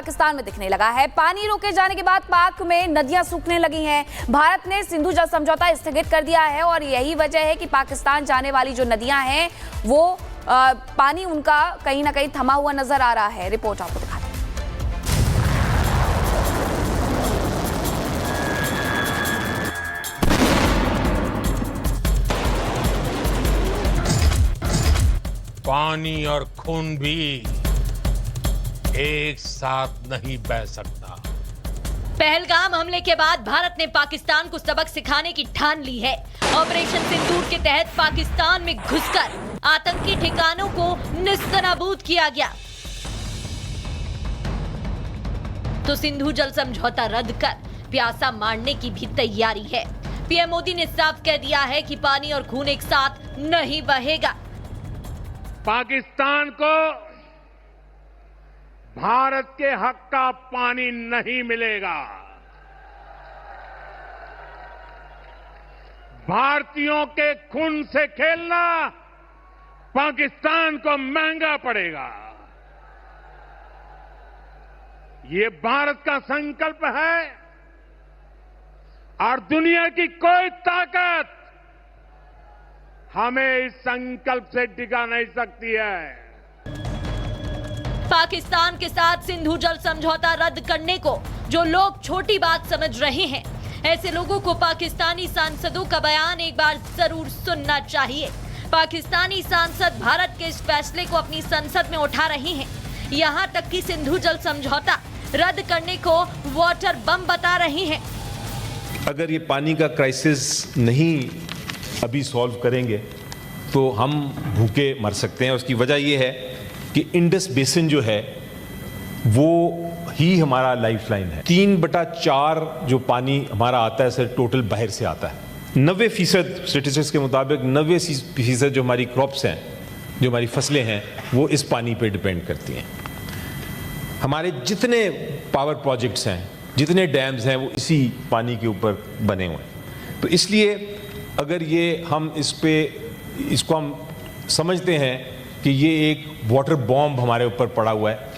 पाकिस्तान में दिखने लगा है। पानी रोके जाने के बाद पाक में नदियां सूखने लगी हैं। भारत ने सिंधु जल समझौता स्थगित कर दिया है और यही वजह है कि पाकिस्तान जाने वाली जो नदियां हैं वो पानी उनका कहीं ना कहीं थमा हुआ नजर आ रहा है। रिपोर्ट आपको दिखाते हैं। पानी और खून भी एक साथ नहीं बह सकता। पहलगाम हमले के बाद भारत ने पाकिस्तान को सबक सिखाने की ठान ली है। ऑपरेशन सिंदूर के तहत पाकिस्तान में घुसकर आतंकी ठिकानों को निस्तनाबूद किया गया। तो सिंधु जल समझौता रद्द कर प्यासा मारने की भी तैयारी है। पीएम मोदी ने साफ कह दिया है कि पानी और खून एक साथ नहीं बहेगा। पाकिस्तान को भारत के हक का पानी नहीं मिलेगा। भारतीयों के खून से खेलना पाकिस्तान को महंगा पड़ेगा। ये भारत का संकल्प है और दुनिया की कोई ताकत हमें इस संकल्प से टिका नहीं सकती है। पाकिस्तान के साथ सिंधु जल समझौता रद्द करने को जो लोग छोटी बात समझ रहे हैं, ऐसे लोगों को पाकिस्तानी सांसदों का बयान एक बार जरूर सुनना चाहिए। पाकिस्तानी सांसद भारत के इस फैसले को अपनी संसद में उठा रहे हैं। यहां तक कि सिंधु जल समझौता रद्द करने को वाटर बम बता रहे हैं। अगर ये पानी का क्राइसिस नहीं अभी सॉल्व करेंगे तो हम भूखे मर सकते हैं। उसकी वजह ये है कि इंडस बेसिन जो है वो ही हमारा लाइफलाइन है। 3/4 जो पानी हमारा आता है सर टोटल बाहर से आता है। 90% स्टेटिस्टिक्स के मुताबिक 90% जो हमारी क्रॉप्स हैं, जो हमारी फसलें हैं, वो इस पानी पे डिपेंड करती हैं। हमारे जितने पावर प्रोजेक्ट्स हैं, जितने डैम्स हैं, वो इसी पानी के ऊपर बने हुए हैं। तो इसलिए अगर ये हम इसको हम समझते हैं कि ये एक वाटर बॉम्ब हमारे ऊपर पड़ा हुआ है।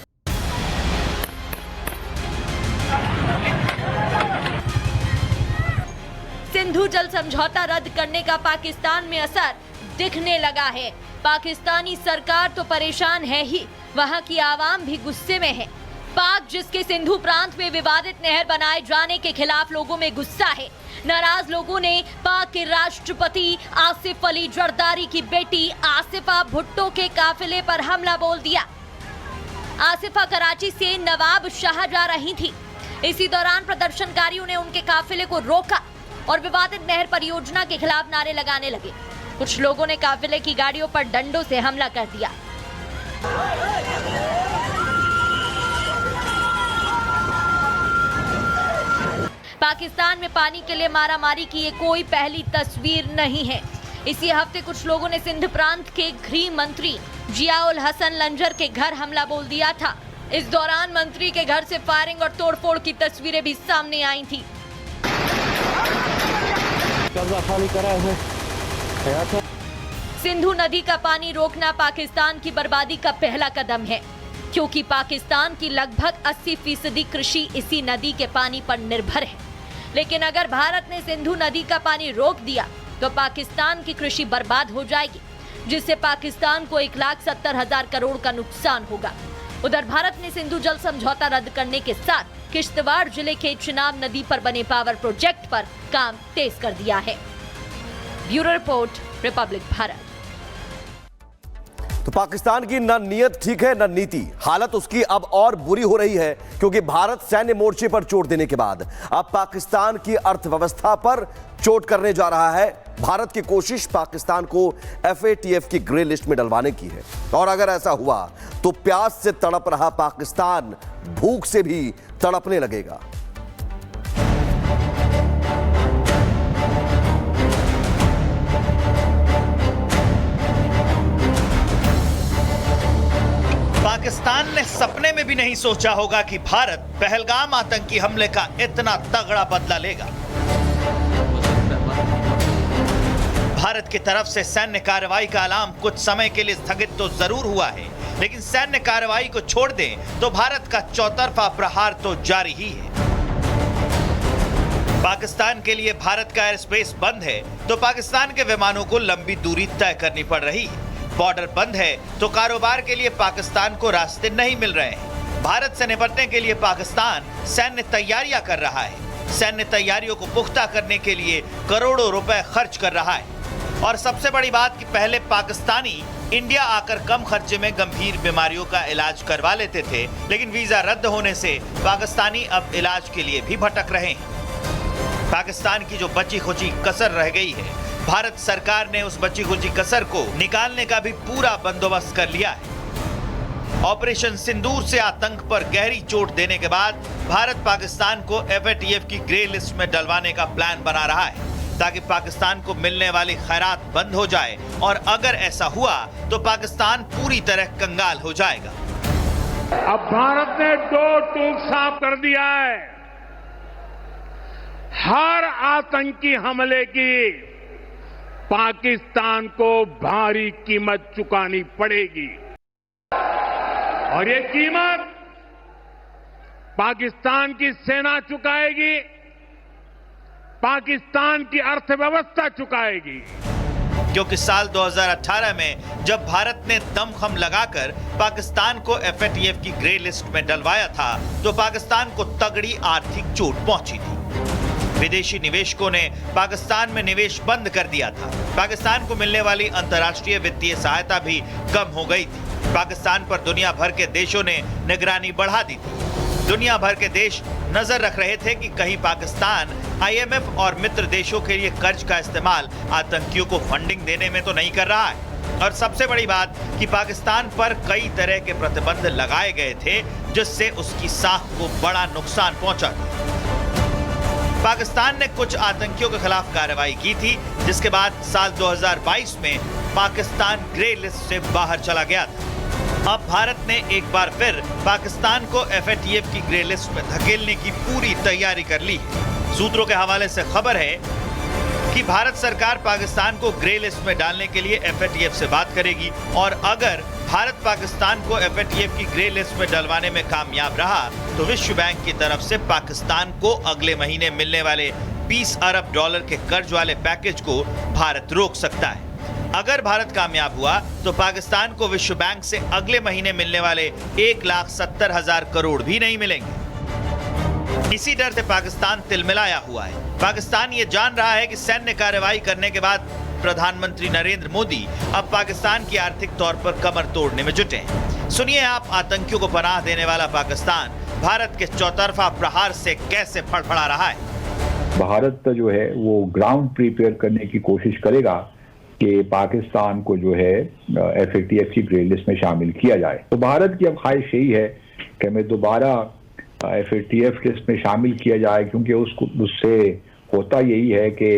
सिंधु जल समझौता रद्द करने का पाकिस्तान में असर दिखने लगा है। पाकिस्तानी सरकार तो परेशान है ही, वहां की आवाम भी गुस्से में है। पाक जिसके सिंधु प्रांत में विवादित नहर बनाए जाने के खिलाफ लोगों में गुस्सा है। नाराज लोगों ने पाक के राष्ट्रपति आसिफ अली जरदारी की बेटी आसिफा भुट्टो के काफिले पर हमला बोल दिया। आसिफा कराची से नवाब शाह जा रही थी। इसी दौरान प्रदर्शनकारियों ने उनके काफिले को रोका और विवादित नहर परियोजना के खिलाफ नारे लगाने लगे। कुछ लोगों ने काफिले की गाड़ियों पर डंडों से हमला कर दिया। पाकिस्तान में पानी के लिए मारामारी की ये कोई पहली तस्वीर नहीं है। इसी हफ्ते कुछ लोगों ने सिंध प्रांत के गृह मंत्री जियाउल हसन लंजर के घर हमला बोल दिया था। इस दौरान मंत्री के घर से फायरिंग और तोड़फोड़ की तस्वीरें भी सामने आई थी। सिंधु नदी का पानी रोकना पाकिस्तान की बर्बादी का पहला कदम है, क्योंकि पाकिस्तान की लगभग 80% कृषि इसी नदी के पानी पर निर्भर है। लेकिन अगर भारत ने सिंधु नदी का पानी रोक दिया तो पाकिस्तान की कृषि बर्बाद हो जाएगी, जिससे पाकिस्तान को 1,70,000 करोड़ का नुकसान होगा। उधर भारत ने सिंधु जल समझौता रद्द करने के साथ किश्तवाड़ जिले के चिनाब नदी पर बने पावर प्रोजेक्ट पर काम तेज कर दिया है। Bureau report, Republic Bharat. तो पाकिस्तान की न नीयत ठीक है न नीति। हालत उसकी अब और बुरी हो रही है क्योंकि भारत सैन्य मोर्चे पर चोट देने के बाद अब पाकिस्तान की अर्थव्यवस्था पर चोट करने जा रहा है। भारत की कोशिश पाकिस्तान को FATF की ग्रे लिस्ट में डलवाने की है और अगर ऐसा हुआ तो प्यास से तड़प रहा पाकिस्तान भूख से भी तड़पने लगेगा। पाकिस्तान ने सपने में भी नहीं सोचा होगा कि भारत पहलगाम आतंकी हमले का इतना तगड़ा बदला लेगा। भारत की तरफ से सैन्य कार्रवाई का ऐलान कुछ समय के लिए स्थगित तो जरूर हुआ है, लेकिन सैन्य कार्रवाई को छोड़ दें तो भारत का चौतरफा प्रहार तो जारी ही है। पाकिस्तान के लिए भारत का एयर स्पेस बंद है तो पाकिस्तान के विमानों को लंबी दूरी तय करनी पड़ रही है। बॉर्डर बंद है तो कारोबार के लिए पाकिस्तान को रास्ते नहीं मिल रहे हैं। भारत से निपटने के लिए पाकिस्तान सैन्य तैयारियां कर रहा है। सैन्य तैयारियों को पुख्ता करने के लिए करोड़ों रुपए खर्च कर रहा है। और सबसे बड़ी बात कि पहले पाकिस्तानी इंडिया आकर कम खर्चे में गंभीर बीमारियों का इलाज करवा लेते थे, लेकिन वीजा रद्द होने से पाकिस्तानी अब इलाज के लिए भी भटक रहे हैं। पाकिस्तान की जो बची खुची कसर रह गई है, भारत सरकार ने उस बची खुची कसर को निकालने का भी पूरा बंदोबस्त कर लिया है। ऑपरेशन सिंदूर से आतंक पर गहरी चोट देने के बाद भारत पाकिस्तान को FATF की ग्रे लिस्ट में डलवाने का प्लान बना रहा है ताकि पाकिस्तान को मिलने वाली खैरात बंद हो जाए, और अगर ऐसा हुआ तो पाकिस्तान पूरी तरह कंगाल हो जाएगा। अब भारत ने दो टूक साफ कर दिया है। हर आतंकी हमले की पाकिस्तान को भारी कीमत चुकानी पड़ेगी, और ये कीमत पाकिस्तान की सेना चुकाएगी, पाकिस्तान की अर्थव्यवस्था चुकाएगी। क्योंकि साल 2018 में जब भारत ने दमखम लगाकर पाकिस्तान को FATF की ग्रे लिस्ट में डलवाया था तो पाकिस्तान को तगड़ी आर्थिक चोट पहुंची थी। विदेशी निवेशकों ने पाकिस्तान में निवेश बंद कर दिया था। पाकिस्तान को मिलने वाली अंतर्राष्ट्रीय वित्तीय सहायता भी कम हो गई थी। पाकिस्तान पर दुनिया भर के देशों ने निगरानी बढ़ा दी थी। दुनिया भर के देश नजर रख रहे थे कि कहीं पाकिस्तान IMF और मित्र देशों के लिए कर्ज का इस्तेमाल आतंकियों को फंडिंग देने में तो नहीं कर रहा है। और सबसे बड़ी बात कि पाकिस्तान पर कई तरह के प्रतिबंध लगाए गए थे जिससे उसकी साख को बड़ा नुकसान पहुंचा। पाकिस्तान ने कुछ आतंकियों के खिलाफ कार्रवाई की थी, जिसके बाद साल 2022 में पाकिस्तान ग्रे लिस्ट से बाहर चला गया था। अब भारत ने एक बार फिर पाकिस्तान को FATF की ग्रे लिस्ट में धकेलने की पूरी तैयारी कर ली। सूत्रों के हवाले से खबर है कि भारत सरकार पाकिस्तान को ग्रे लिस्ट में डालने के लिए FATF से बात करेगी, और अगर भारत पाकिस्तान को FATF की ग्रे लिस्ट में डलवाने में कामयाब रहा तो विश्व बैंक की तरफ से पाकिस्तान को अगले महीने मिलने वाले $20 अरब के कर्ज वाले पैकेज को भारत रोक सकता है। अगर भारत कामयाब हुआ तो पाकिस्तान को विश्व बैंक से अगले महीने मिलने वाले 1,70,000 करोड़ भी नहीं मिलेंगे। इसी डर से पाकिस्तान तिलमिलाया हुआ है। पाकिस्तान ये जान रहा है कि सैन्य कार्रवाई करने के बाद प्रधानमंत्री नरेंद्र मोदी अब पाकिस्तान की आर्थिक तौर पर कमर तोड़ने में जुटे हैं। सुनिए आप आतंकियों को पनाह देने वाला पाकिस्तान भारत के चौतरफा प्रहार से कैसे फड़फड़ा रहा है। भारत जो है वो ग्राउंड प्रिपेयर करने की कोशिश करेगा कि पाकिस्तान को जो है FATF की ग्रे लिस्ट में शामिल किया जाए। तो भारत की अब ख्वाहिश यही है कि हमें दोबारा FATF लिस्ट में शामिल किया जाए, क्योंकि उससे होता यही है कि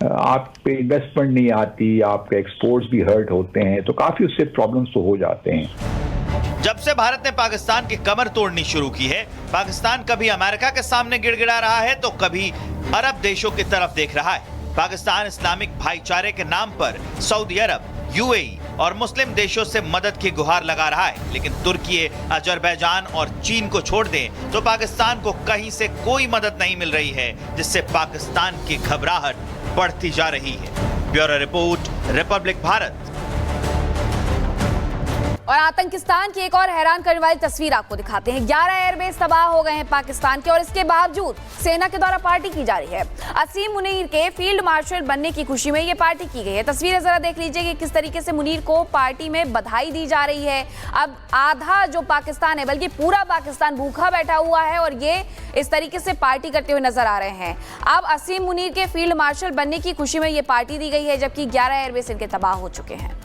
आप पे इन्वेस्टमेंट नहीं आती, आपके एक्सपोर्ट्स भी हर्ट होते हैं, तो काफी उससे प्रॉब्लम्स तो हो जाते हैं। जब से भारत ने पाकिस्तान की कमर तोड़नी शुरू की है, पाकिस्तान कभी अमेरिका के सामने गिड़गिड़ा रहा है तो कभी अरब देशों की तरफ देख रहा है। पाकिस्तान इस्लामिक भाईचारे के नाम पर सऊदी अरब, UAE और मुस्लिम देशों से मदद की गुहार लगा रहा है, लेकिन तुर्की, अजरबैजान और चीन को छोड़ दें तो पाकिस्तान को कहीं से कोई मदद नहीं मिल रही है, जिससे पाकिस्तान की घबराहट बढ़ती जा रही है। Bureau report, Republic Bharat. और आतंकिस्तान की एक और हैरान करने वाली तस्वीर आपको दिखाते हैं। 11 एयरबेस तबाह हो गए हैं पाकिस्तान के, और इसके बावजूद सेना के द्वारा पार्टी की जा रही है। असीम मुनीर के फील्ड मार्शल बनने की खुशी में ये पार्टी की गई है। तस्वीरें जरा देख लीजिए कि किस तरीके से मुनीर को पार्टी में बधाई दी जा रही है। अब आधा जो पाकिस्तान है, बल्कि पूरा पाकिस्तान भूखा बैठा हुआ है और ये इस तरीके से पार्टी करते हुए नजर आ रहे हैं। अब असीम मुनीर के फील्ड मार्शल बनने की खुशी में ये पार्टी दी गई है, जबकि 11 एयरबेस इनके तबाह हो चुके हैं।